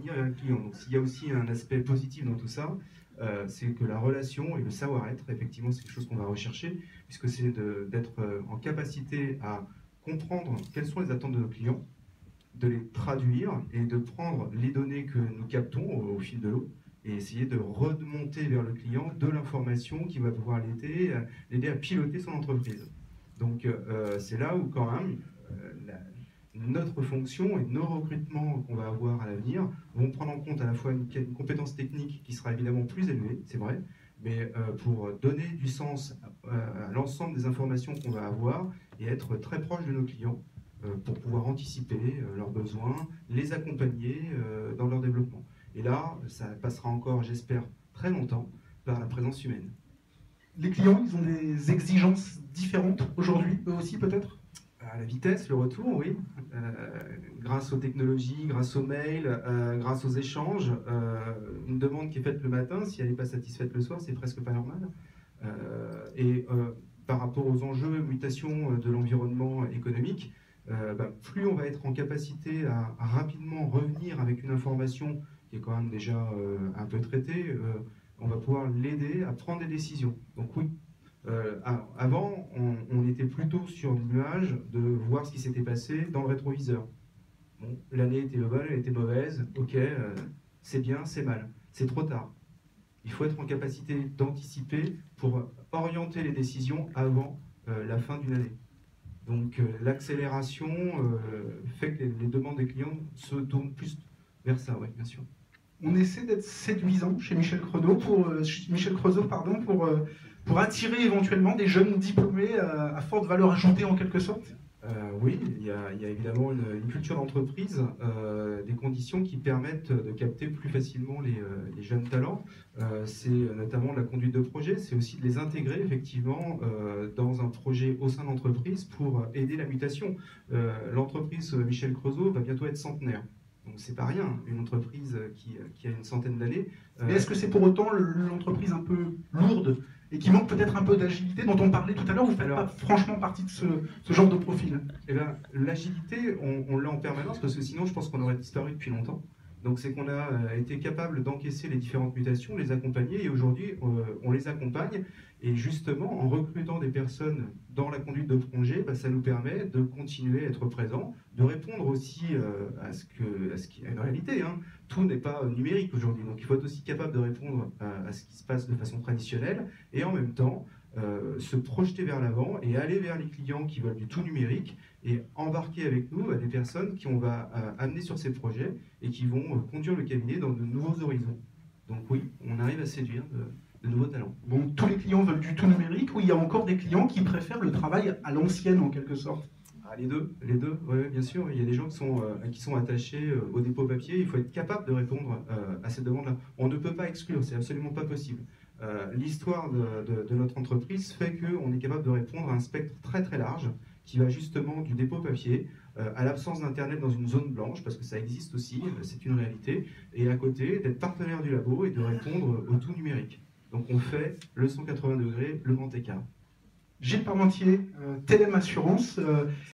revenir vers le client. Donc s'il y a aussi un aspect positif dans tout ça, c'est que la relation et le savoir-être, effectivement, c'est quelque chose qu'on va rechercher, puisque c'est d'être en capacité à comprendre quelles sont les attentes de nos clients, de les traduire et de prendre les données que nous captons au fil de l'eau et essayer de remonter vers le client de l'information qui va pouvoir l'aider à piloter son entreprise. Donc c'est là où quand même notre fonction et nos recrutements qu'on va avoir à l'avenir vont prendre en compte à la fois une compétence technique qui sera évidemment plus élevée, c'est vrai, mais pour donner du sens à l'ensemble des informations qu'on va avoir et être très proche de nos clients pour pouvoir anticiper leurs besoins, les accompagner dans leur développement. Et là, ça passera encore, j'espère, très longtemps par la présence humaine. Les clients, ils ont des exigences différentes aujourd'hui, eux aussi peut-être? La vitesse, le retour, oui. Grâce aux technologies, grâce aux mails, grâce aux échanges. Une demande qui est faite le matin, si elle n'est pas satisfaite le soir, c'est presque pas normal. Par rapport aux enjeux, mutations de l'environnement économique, plus on va être en capacité à rapidement revenir avec une information qui est quand même déjà un peu traitée, on va pouvoir l'aider à prendre des décisions. Donc oui, avant, on était plutôt sur le nuage de voir ce qui s'était passé dans le rétroviseur. Bon, l'année était bonne, elle était mauvaise, ok, c'est bien, c'est mal, c'est trop tard. Il faut être en capacité d'anticiper pour orienter les décisions avant la fin d'une année. Donc l'accélération fait que les demandes des clients se tournent plus vers ça, oui, bien sûr. On essaie d'être séduisant chez Michel Creusot pour attirer éventuellement des jeunes diplômés à forte valeur ajoutée en quelque sorte. Oui, il y a évidemment une culture d'entreprise, des conditions qui permettent de capter plus facilement les jeunes talents. C'est notamment la conduite de projet, c'est aussi de les intégrer effectivement dans un projet au sein de l'entreprise pour aider la mutation. L'entreprise Michel Creusot va bientôt être centenaire. Donc c'est pas rien, une entreprise qui a une centaine d'années. Mais est-ce que c'est pour autant l'entreprise un peu lourde et qui manque peut-être un peu d'agilité dont on parlait tout à l'heure? Vous ne faites pas franchement partie de ce genre de profil? Eh bien, l'agilité, on l'a en permanence parce que sinon je pense qu'on aurait disparu depuis longtemps. Donc c'est qu'on a été capable d'encaisser les différentes mutations, les accompagner, et aujourd'hui on les accompagne. Et justement, en recrutant des personnes dans la conduite de projet, ça nous permet de continuer à être présent, de répondre aussi à ce qui est une réalité. Hein. Tout n'est pas numérique aujourd'hui, donc il faut être aussi capable de répondre à ce qui se passe de façon traditionnelle, et en même temps se projeter vers l'avant et aller vers les clients qui veulent du tout numérique et embarquer avec nous des personnes qu'on va amener sur ces projets et qui vont conduire le cabinet dans de nouveaux horizons. Donc oui, on arrive à séduire de nouveaux talents. Bon, tous les clients veulent du tout numérique, ou il y a encore des clients qui préfèrent le travail à l'ancienne en quelque sorte? Les deux, oui, bien sûr. Il y a des gens qui sont attachés au dépôt papier. Il faut être capable de répondre à ces demandes-là. On ne peut pas exclure, c'est absolument pas possible. L'histoire de notre entreprise fait qu'on est capable de répondre à un spectre très très large qui va justement du dépôt papier à l'absence d'Internet dans une zone blanche, parce que ça existe aussi, c'est une réalité, et à côté d'être partenaire du labo et de répondre au tout numérique. Donc on fait le 180 degrés, le grand écart. Gilles Parmentier, Telem Assurance,